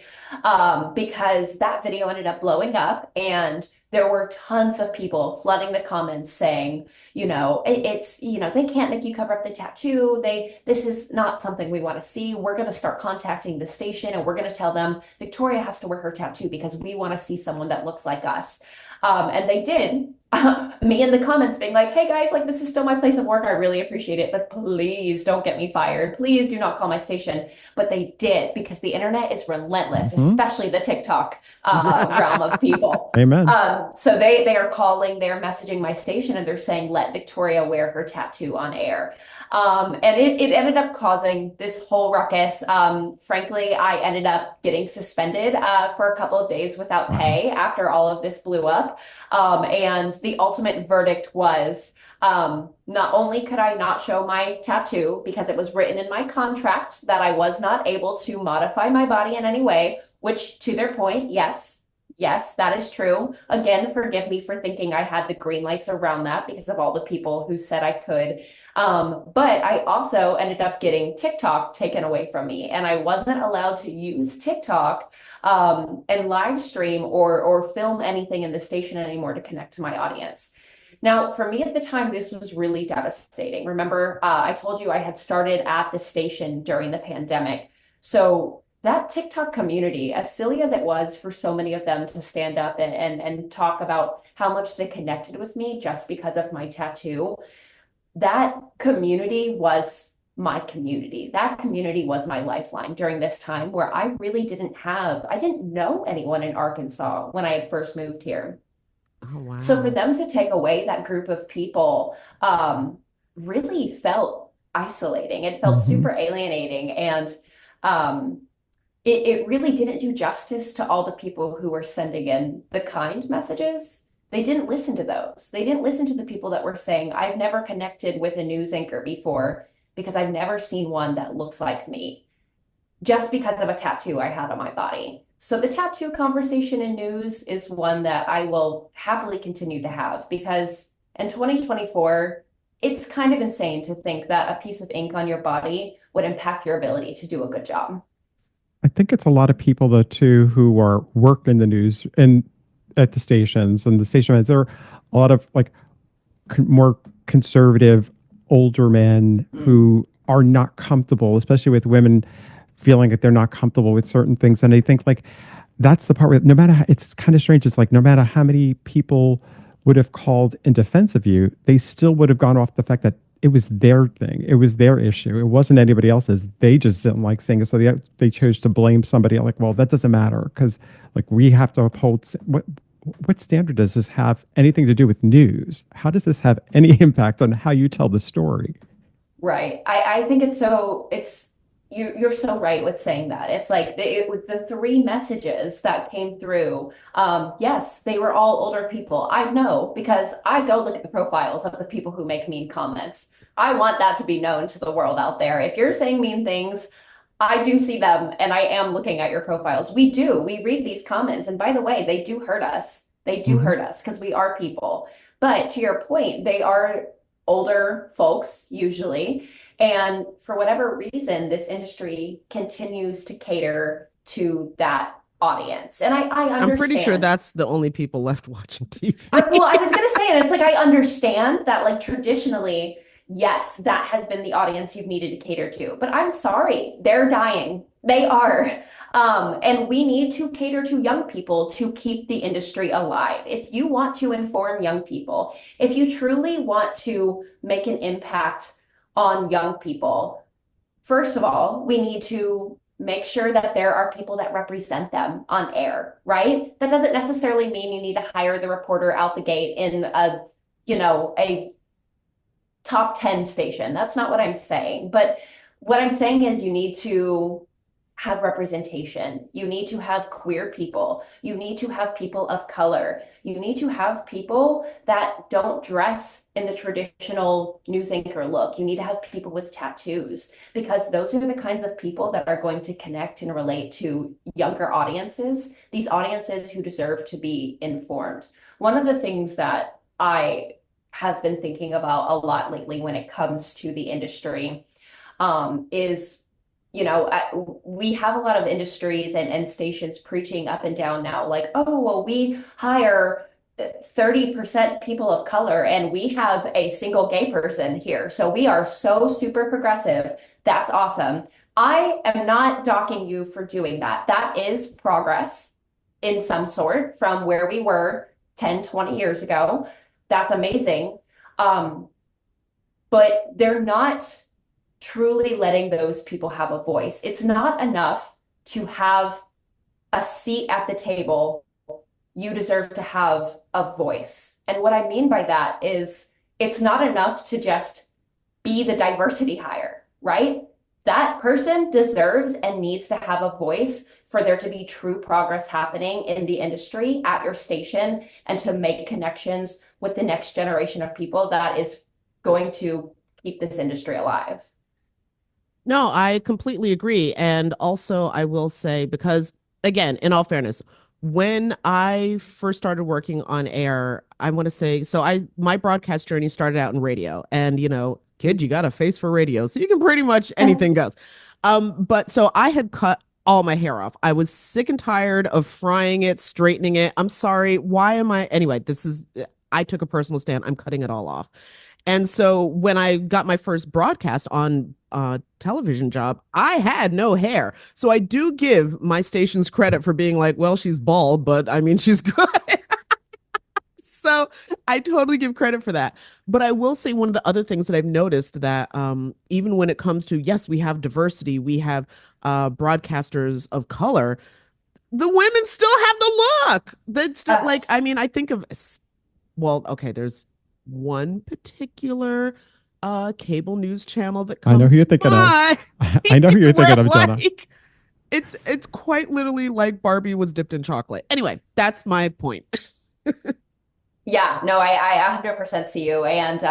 Speaker 6: because that video ended up blowing up, and there were tons of people flooding the comments saying, it's, they can't make you cover up the tattoo. This is not something we want to see. We're going to start contacting the station, and we're going to tell them Viktoria has to wear her tattoo because we want to see someone that looks like us. And they did. Me in the comments being like, "Hey guys, like this is still my place of work. I really appreciate it, but please don't get me fired. Please do not call my station." But they did, because the internet is relentless, especially the TikTok realm of people.
Speaker 3: Amen.
Speaker 6: So they are calling, they're messaging my station, and they're saying, "Let Viktoria wear her tattoo on air." And it ended up causing this whole ruckus. Frankly, I ended up getting suspended for a couple of days without pay after all of this blew up. And the ultimate verdict was, not only could I not show my tattoo because it was written in my contract that I was not able to modify my body in any way, which, to their point, yes, that is true. Again, forgive me for thinking I had the green lights around that because of all the people who said I could. But I also ended up getting TikTok taken away from me, and I wasn't allowed to use TikTok and live stream or film anything in the station anymore to connect to my audience. Now, for me at the time, this was really devastating. Remember, I told you I had started at the station during the pandemic. So that TikTok community, as silly as it was for so many of them to stand up and talk about how much they connected with me just because of my tattoo, that community was my community. That community was my lifeline during this time where I really didn't know anyone in Arkansas when I had first moved here.
Speaker 4: Oh, wow.
Speaker 6: So for them to take away that group of people really felt isolating. It felt super alienating. And it really didn't do justice to all the people who were sending in the kind messages. They didn't listen to those. They didn't listen to the people that were saying, "I've never connected with a news anchor before because I've never seen one that looks like me," just because of a tattoo I had on my body. So the tattoo conversation in news is one that I will happily continue to have, because in 2024, it's kind of insane to think that a piece of ink on your body would impact your ability to do a good job.
Speaker 3: I think it's a lot of people though too who are work in the news and at the stations and the station manager. There are a lot of like more conservative older men who are not comfortable, especially with women feeling that they're not comfortable with certain things. And I think like that's the part where no matter how, it's kind of strange. It's like no matter how many people would have called in defense of you, they still would have gone off the fact that it was their thing. It was their issue. It wasn't anybody else's. They just didn't like saying it. So they chose to blame somebody. Like, well, that doesn't matter because like we have to uphold what standard does this have anything to do with news? How does this have any impact on how you tell the story?
Speaker 6: Right. I think you're so right with saying that. It's like with the 3 messages that came through. Yes, they were all older people. I know because I go look at the profiles of the people who make mean comments. I want that to be known to the world out there. If you're saying mean things, I do see them, and I am looking at your profiles. We do. We read these comments. And by the way, they do hurt us. They do hurt us because we are people. But to your point, they are older folks usually. And for whatever reason, this industry continues to cater to that audience. And I
Speaker 4: I'm pretty sure
Speaker 6: understand.
Speaker 4: that's the only people left watching TV.
Speaker 6: Well, I was gonna say, and it's like I understand that, like traditionally, yes, that has been the audience you've needed to cater to. But I'm sorry, they're dying. They are. And we need to cater to young people to keep the industry alive. If you want to inform young people, if you truly want to make an impact on young people, first of all, we need to make sure that there are people that represent them on air, right? That doesn't necessarily mean you need to hire the reporter out the gate in a top 10 station. That's not what I'm saying. But what I'm saying is you need to have representation. You need to have queer people. You need to have people of color. You need to have people that don't dress in the traditional news anchor look. You need to have people with tattoos because those are the kinds of people that are going to connect and relate to younger audiences, these audiences who deserve to be informed. One of the things that I have been thinking about a lot lately when it comes to the industry is we have a lot of industries and stations preaching up and down now, like, oh, well, we hire 30% people of color and we have a single gay person here. So we are so super progressive. That's awesome. I am not docking you for doing that. That is progress in some sort from where we were 10, 20 years ago. That's amazing. But they're not truly letting those people have a voice. It's not enough to have a seat at the table. You deserve to have a voice. And what I mean by that is it's not enough to just be the diversity hire, right? That person deserves and needs to have a voice for there to be true progress happening in the industry at your station and to make connections with the next generation of people that is going to keep this industry alive.
Speaker 4: No, I completely agree. And also, I will say, because again, in all fairness, when I first started working on air, I want to say, so my broadcast journey started out in radio. And, kid, you got a face for radio. So you can pretty much anything goes. But so I had cut all my hair off. I was sick and tired of frying it, straightening it. I'm sorry. Why am I? Anyway, I took a personal stand. I'm cutting it all off. And so when I got my first broadcast on television job, I had no hair. So I do give my stations credit for being like, well, she's bald, but I mean, she's good. So I totally give credit for that. But I will say one of the other things that I've noticed that even when it comes to, yes, we have diversity, we have broadcasters of color, the women still have the look. That's like, I mean, I think of, well, okay, there's one particular cable news channel that comes
Speaker 3: I know who you're thinking of. I know who you're thinking of, Jenna.
Speaker 4: It's quite literally like Barbie was dipped in chocolate. Anyway, that's my point.
Speaker 6: Yeah, no, I 100% see you. And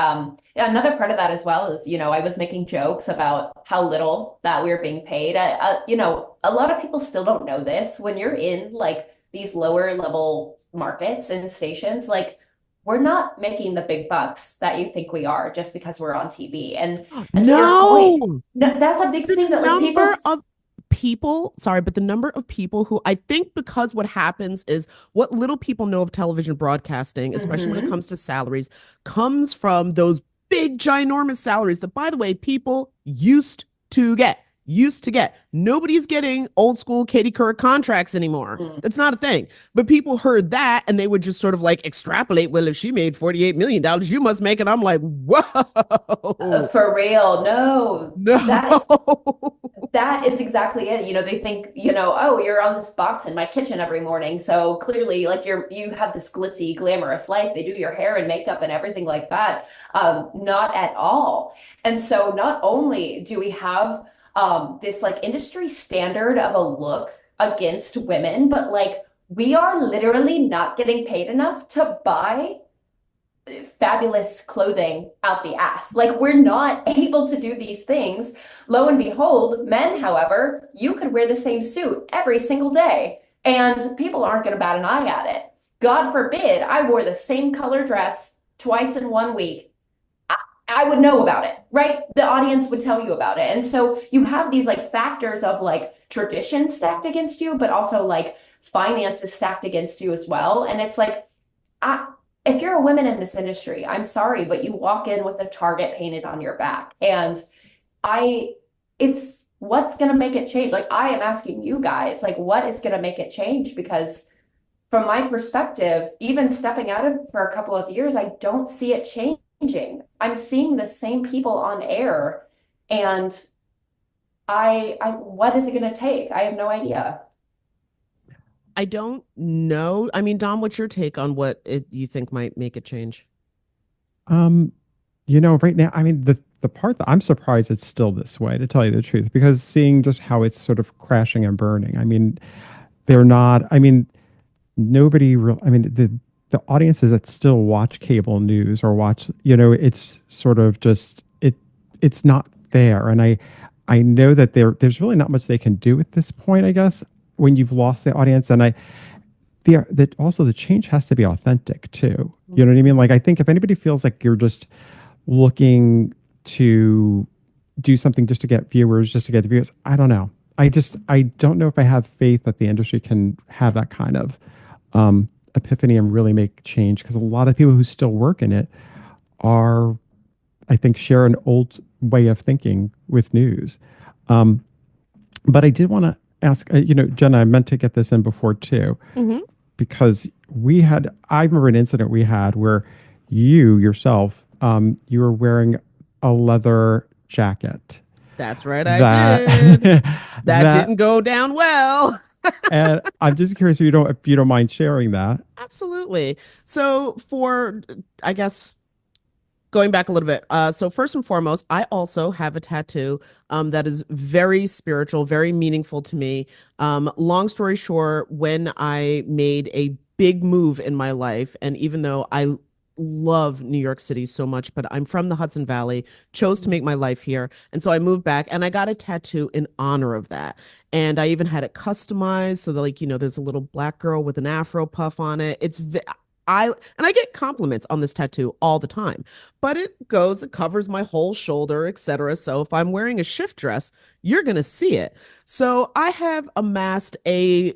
Speaker 6: another part of that as well is, I was making jokes about how little that we're being paid. A lot of people still don't know this. When you're in like these lower level markets and stations, like we're not making the big bucks that you think we are just because we're on TV. And to your point, that's a big thing that like
Speaker 4: the number of people who I think, because what happens is what little people know of television broadcasting, especially when it comes to salaries, comes from those big ginormous salaries that, by the way, people used to get. Nobody's getting old school Katie Couric contracts anymore. It's not a thing. But people heard that and they would just sort of like extrapolate, well, if she made $48 million, you must make it. I'm like, whoa.
Speaker 6: For real. No. That is exactly it. They think, oh, you're on this box in my kitchen every morning. So clearly like you have this glitzy, glamorous life. They do your hair and makeup and everything like that. Not at all. And so not only do we have this like industry standard of a look against women, but like we are literally not getting paid enough to buy fabulous clothing out the ass. Like, we're not able to do these things. Lo and behold, men, however, you could wear the same suit every single day and people aren't going to bat an eye at it. God forbid I wore the same color dress twice in 1 week. I would know about it, right? The audience would tell you about it. And so you have these like factors of like tradition stacked against you, but also like finances stacked against you as well. And it's like, I, if you're a woman in this industry, I'm sorry, but you walk in with a target painted on your back. And I, it's what's going to make it change? Like, I am asking you guys, like, what is going to make it change? Because from my perspective, even stepping out of for a couple of years, I don't see it changing. I'm seeing the same people on air, and what is it going to take? I have no idea.
Speaker 4: I don't know. I mean, Dom, what's your take on what you think might make it change?
Speaker 3: Um, right now, I mean, the part that I'm surprised it's still this way, to tell you the truth, because seeing just how it's sort of crashing and burning. I mean, they're not. I mean, nobody real. I mean, the audiences that still watch cable news or watch, it's sort of just it's not there, and I know that there's really not much they can do at this point, I guess, when you've lost the audience. And that also the change has to be authentic too. You know what I mean? Like, I think if anybody feels like you're just looking to do something just to get viewers, just to get the viewers, I don't know. I don't know if I have faith that the industry can have that kind of epiphany and really make change, because a lot of people who still work in it are, I think, share an old way of thinking with news. But I did want to ask, Jenna, I meant to get this in before too,
Speaker 4: Mm-hmm.
Speaker 3: because I remember an incident we had where you yourself, you were wearing a leather jacket
Speaker 4: That's right, I
Speaker 3: that,
Speaker 4: did. That
Speaker 3: that,
Speaker 4: didn't go down well.
Speaker 3: and I'm just curious if you don't mind sharing that.
Speaker 4: Absolutely. So for, I guess, going back a little bit. So first and foremost, I also have a tattoo that is very spiritual, very meaningful to me. Long story short, when I made a big move in my life, and even though I love New York City so much, but I'm from the Hudson Valley, chose to make my life here. And so I moved back and I got a tattoo in honor of that. And I even had it customized so that, like, there's a little black girl with an afro puff on it. I get compliments on this tattoo all the time, but it covers my whole shoulder, etc. So if I'm wearing a shift dress, you're going to see it. So I have amassed a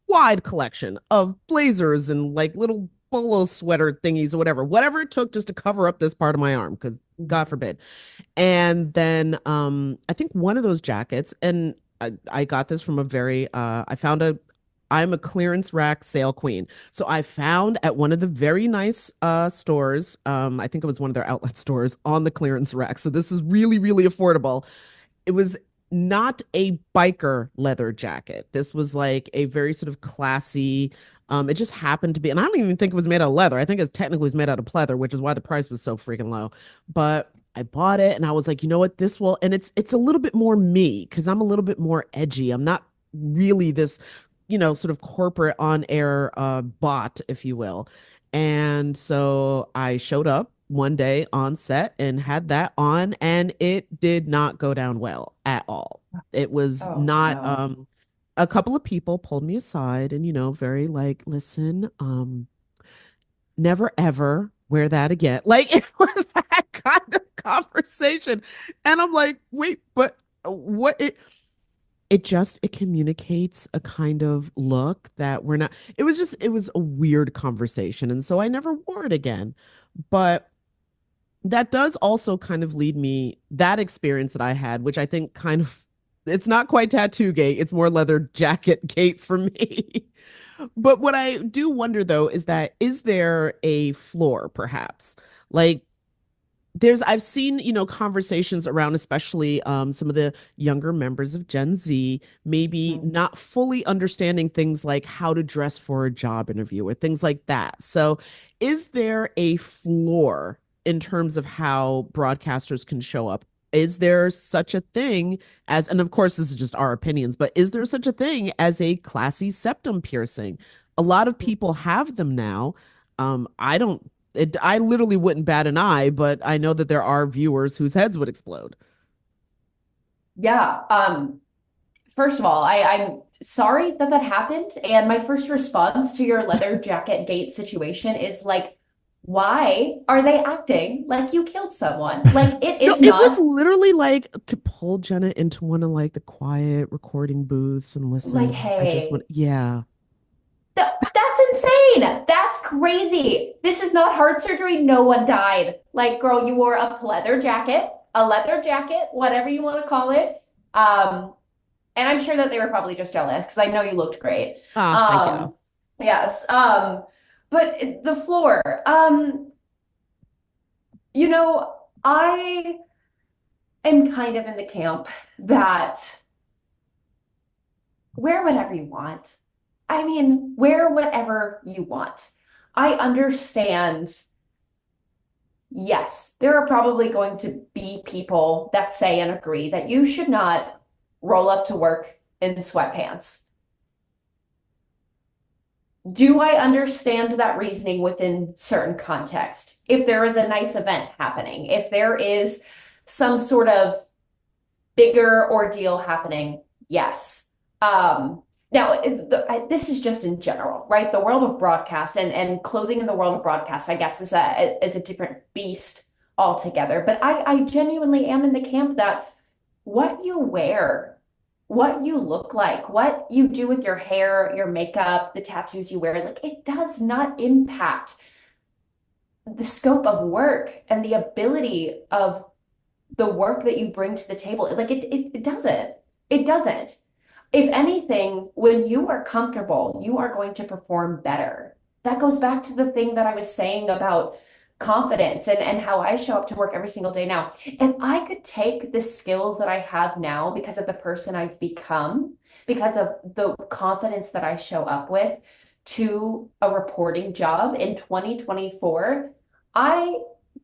Speaker 4: wide collection of blazers and like little polo sweater thingies or whatever it took just to cover up this part of my arm, because God forbid. And then I think one of those jackets, and I got this from I'm a clearance rack sale queen. So I found at one of the very nice stores, I think it was one of their outlet stores, on the clearance rack. So this is really, really affordable. It was not a biker leather jacket. This was like a very sort of classy, it just happened to be, and I don't even think it was made out of leather. I think it technically was made out of pleather, which is why the price was so freaking low. But I bought it and I was like, you know what, this will, and it's a little bit more me because I'm a little bit more edgy. I'm not really this, sort of corporate on air bot, if you will. And so I showed up one day on set and had that on, and it did not go down well at all. It was
Speaker 6: Oh,
Speaker 4: not,
Speaker 6: no.
Speaker 4: a couple of people pulled me aside and, very like, listen, never ever wear that again. Like, it was that kind of conversation. And I'm like, wait, but what it communicates a kind of look that we're not, it was a weird conversation. And so I never wore it again. But that does also kind of lead me, that experience that I had, which I think kind of, it's not quite tattoo gate, it's more leather jacket gate for me. But what I do wonder though is there a floor perhaps? Like, I've seen, conversations around, especially some of the younger members of Gen Z, maybe
Speaker 6: Mhm.
Speaker 4: not fully understanding things like how to dress for a job interview or things like that. So, is there a floor in terms of how broadcasters can show up? Is there such a thing as, and of course, this is just our opinions, but is there such a thing as a classy septum piercing? A lot of people have them now. I don't I literally wouldn't bat an eye, but I know that there are viewers whose heads would explode.
Speaker 6: Yeah. First of all, I'm sorry that that happened. And my first response to your leather jacket date situation is like, why are they acting like you killed someone? Like, it
Speaker 4: No,
Speaker 6: is
Speaker 4: it was
Speaker 6: not
Speaker 4: literally like could pull Jenna into one of like the quiet recording booths and
Speaker 6: like,
Speaker 4: listen. I just
Speaker 6: hey,
Speaker 4: want, yeah.
Speaker 6: that's insane. That's crazy. This is not heart surgery. No one died. Like, girl, you wore a leather jacket, whatever you want to call it. Um, and I'm sure that they were probably just jealous because I know you looked great.
Speaker 4: Ah, thank you.
Speaker 6: Yes. But the floor, you know, I am kind of in the camp that wear whatever you want. I mean, wear whatever you want. I understand. Yes, there are probably going to be people that say and agree that you should not roll up to work in sweatpants. Do I understand that reasoning within certain context? If there is a nice event happening, if there is some sort of bigger ordeal happening, yes. Now, this is just in general, right? The world of broadcast and clothing in the world of broadcast, I guess, is a different beast altogether. But I genuinely am in the camp that what you wear, what you look like, what you do with your hair, your makeup, the tattoos you wear, like it does not impact the scope of work and the ability of the work that you bring to the table. Like it doesn't. It doesn't. If anything, when you are comfortable, you are going to perform better. That goes back to the thing that I was saying about confidence and how I show up to work every single day now. If I could take the skills that I have now because of the person I've become, because of the confidence that I show up with to a reporting job in 2024, I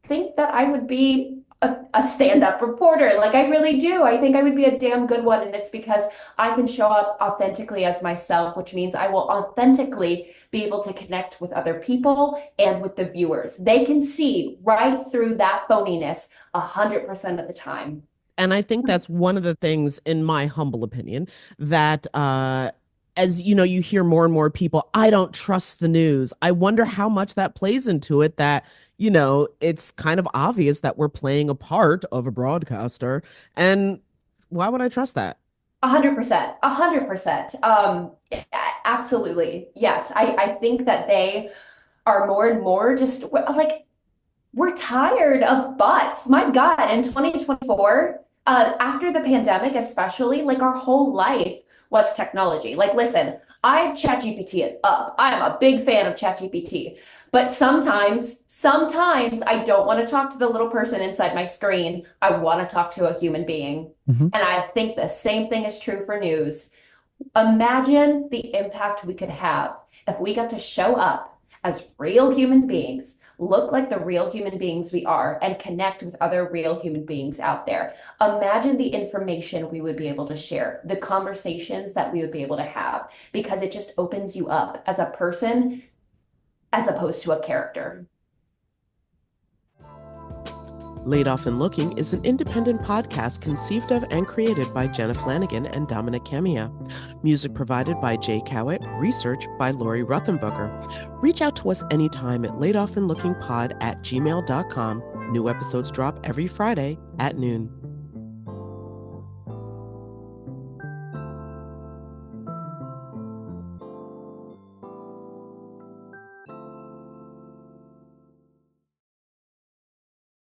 Speaker 6: think that I would be a stand-up reporter. Like I really do. I think I would be a damn good one. And it's because I can show up authentically as myself, which means I will authentically be able to connect with other people and with the viewers. They can see right through that phoniness 100% of the time.
Speaker 4: And I think that's one of the things, in my humble opinion, that as you know, you hear more and more people, I don't trust the news. I wonder how much that plays into it, that, you know, it's kind of obvious that we're playing a part of a broadcaster. And why would I trust that?
Speaker 6: 100%, 100%. Absolutely. Yes. I think that they are more and more just like we're tired of bots. My God, in 2024, after the pandemic, especially, like our whole life was technology. Like, listen, I ChatGPT it up. I am a big fan of ChatGPT. But sometimes I don't want to talk to the little person inside my screen. I want to talk to a human being.
Speaker 3: Mm-hmm.
Speaker 6: And I think the same thing is true for news. Imagine the impact we could have if we got to show up as real human beings, look like the real human beings we are, and connect with other real human beings out there. Imagine the information we would be able to share, the conversations that we would be able to have, because it just opens you up as a person as opposed to a character.
Speaker 4: Laid Off and Looking is an independent podcast conceived of and created by Jenna Flanagan and Dominic Camia. Music provided by Jay Cowett, research by Lori Ruthenbucker. Reach out to us anytime at laidofandlookingpod@gmail.com. New episodes drop every Friday at noon.